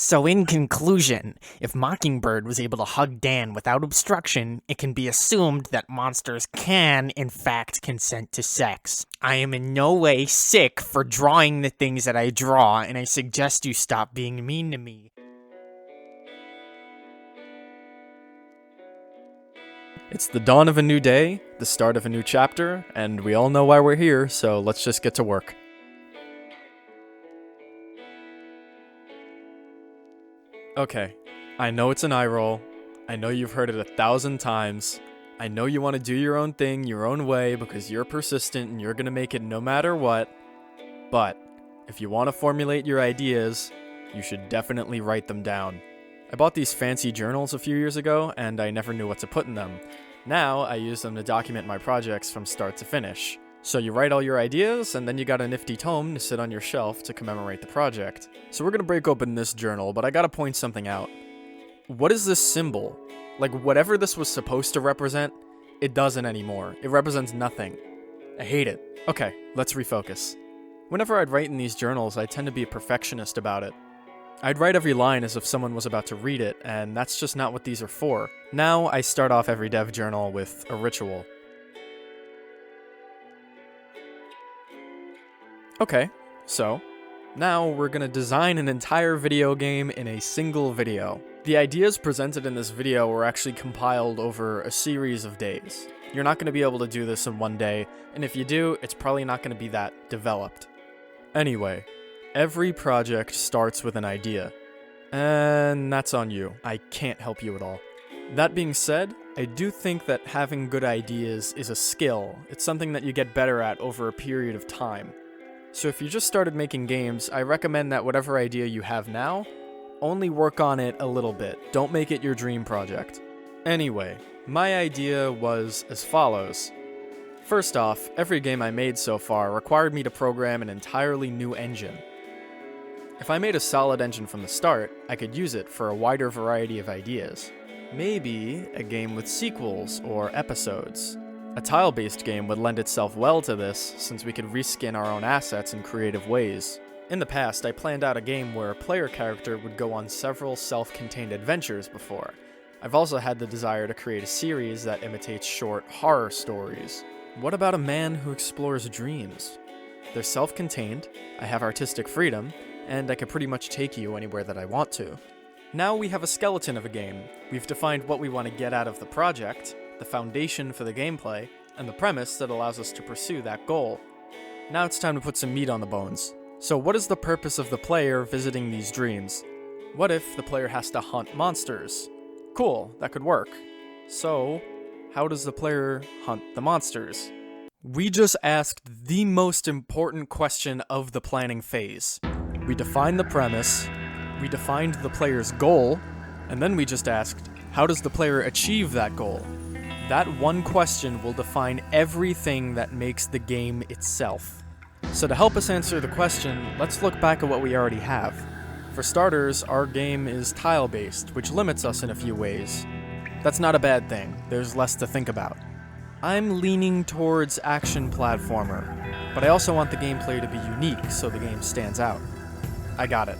So in conclusion, if Mockingbird was able to hug Dan without obstruction, it can be assumed that monsters can, in fact, consent to sex. I am in no way sick for drawing the things that I draw, and I suggest you stop being mean to me. It's the dawn of a new day, the start of a new chapter, and we all know why we're here, so let's just get to work. Okay, I know it's an eye roll. I know you've heard it 1,000 times. I know you want to do your own thing, your own way, because you're persistent and you're going to make it no matter what. But if you want to formulate your ideas, you should definitely write them down. I bought these fancy journals a few years ago, and I never knew what to put in them. Now, I use them to document my projects from start to finish. So you write all your ideas, and then you got a nifty tome to sit on your shelf to commemorate the project. So we're gonna break open this journal, but I gotta point something out. What is this symbol? Like, whatever this was supposed to represent, it doesn't anymore. It represents nothing. I hate it. Okay, let's refocus. Whenever I'd write in these journals, I tend to be a perfectionist about it. I'd write every line as if someone was about to read it, and that's just not what these are for. Now, I start off every dev journal with a ritual. Okay, so now we're gonna design an entire video game in a single video. The ideas presented in this video were actually compiled over a series of days. You're not gonna be able to do this in one day, and if you do, it's probably not gonna be that developed. Anyway, every project starts with an idea. And that's on you. I can't help you at all. That being said, I do think that having good ideas is a skill. It's something that you get better at over a period of time. So if you just started making games, I recommend that whatever idea you have now, only work on it a little bit. Don't make it your dream project. Anyway, my idea was as follows. First off, every game I made so far required me to program an entirely new engine. If I made a solid engine from the start, I could use it for a wider variety of ideas. Maybe a game with sequels or episodes. A tile-based game would lend itself well to this, since we could reskin our own assets in creative ways. In the past, I planned out a game where a player character would go on several self-contained adventures before. I've also had the desire to create a series that imitates short horror stories. What about a man who explores dreams? They're self-contained, I have artistic freedom, and I can pretty much take you anywhere that I want to. Now we have a skeleton of a game. We've defined what we want to get out of the project, the foundation for the gameplay, and the premise that allows us to pursue that goal. Now it's time to put some meat on the bones. So what is the purpose of the player visiting these dreams? What if the player has to hunt monsters? Cool, that could work. So, how does the player hunt the monsters? We just asked the most important question of the planning phase. We defined the premise, we defined the player's goal, and then we just asked, how does the player achieve that goal? That one question will define everything that makes the game itself. So to help us answer the question, let's look back at what we already have. For starters, our game is tile-based, which limits us in a few ways. That's not a bad thing, there's less to think about. I'm leaning towards action platformer, but I also want the gameplay to be unique so the game stands out. I got it.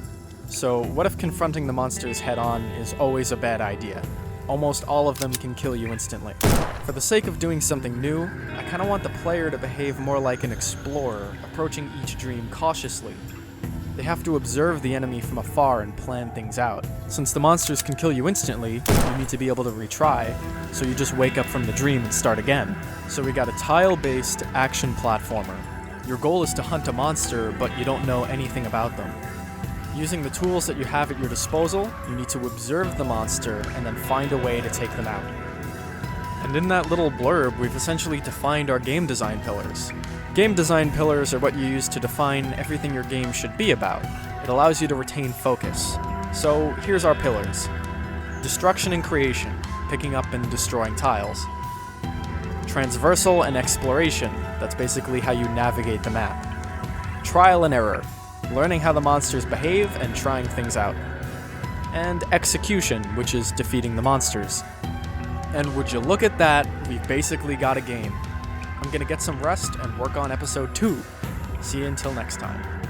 So what if confronting the monsters head-on is always a bad idea? Almost all of them can kill you instantly. For the sake of doing something new, I kinda want the player to behave more like an explorer, approaching each dream cautiously. They have to observe the enemy from afar and plan things out. Since the monsters can kill you instantly, you need to be able to retry, so you just wake up from the dream and start again. So we got a tile-based action platformer. Your goal is to hunt a monster, but you don't know anything about them. Using the tools that you have at your disposal, you need to observe the monster and then find a way to take them out. And in that little blurb, we've essentially defined our game design pillars. Game design pillars are what you use to define everything your game should be about. It allows you to retain focus. So here's our pillars. Destruction and creation, picking up and destroying tiles. Transversal and exploration, that's basically how you navigate the map. Trial and error, learning how the monsters behave and trying things out. And execution, which is defeating the monsters. And would you look at that, we've basically got a game. I'm gonna get some rest and work on episode 2. See you until next time.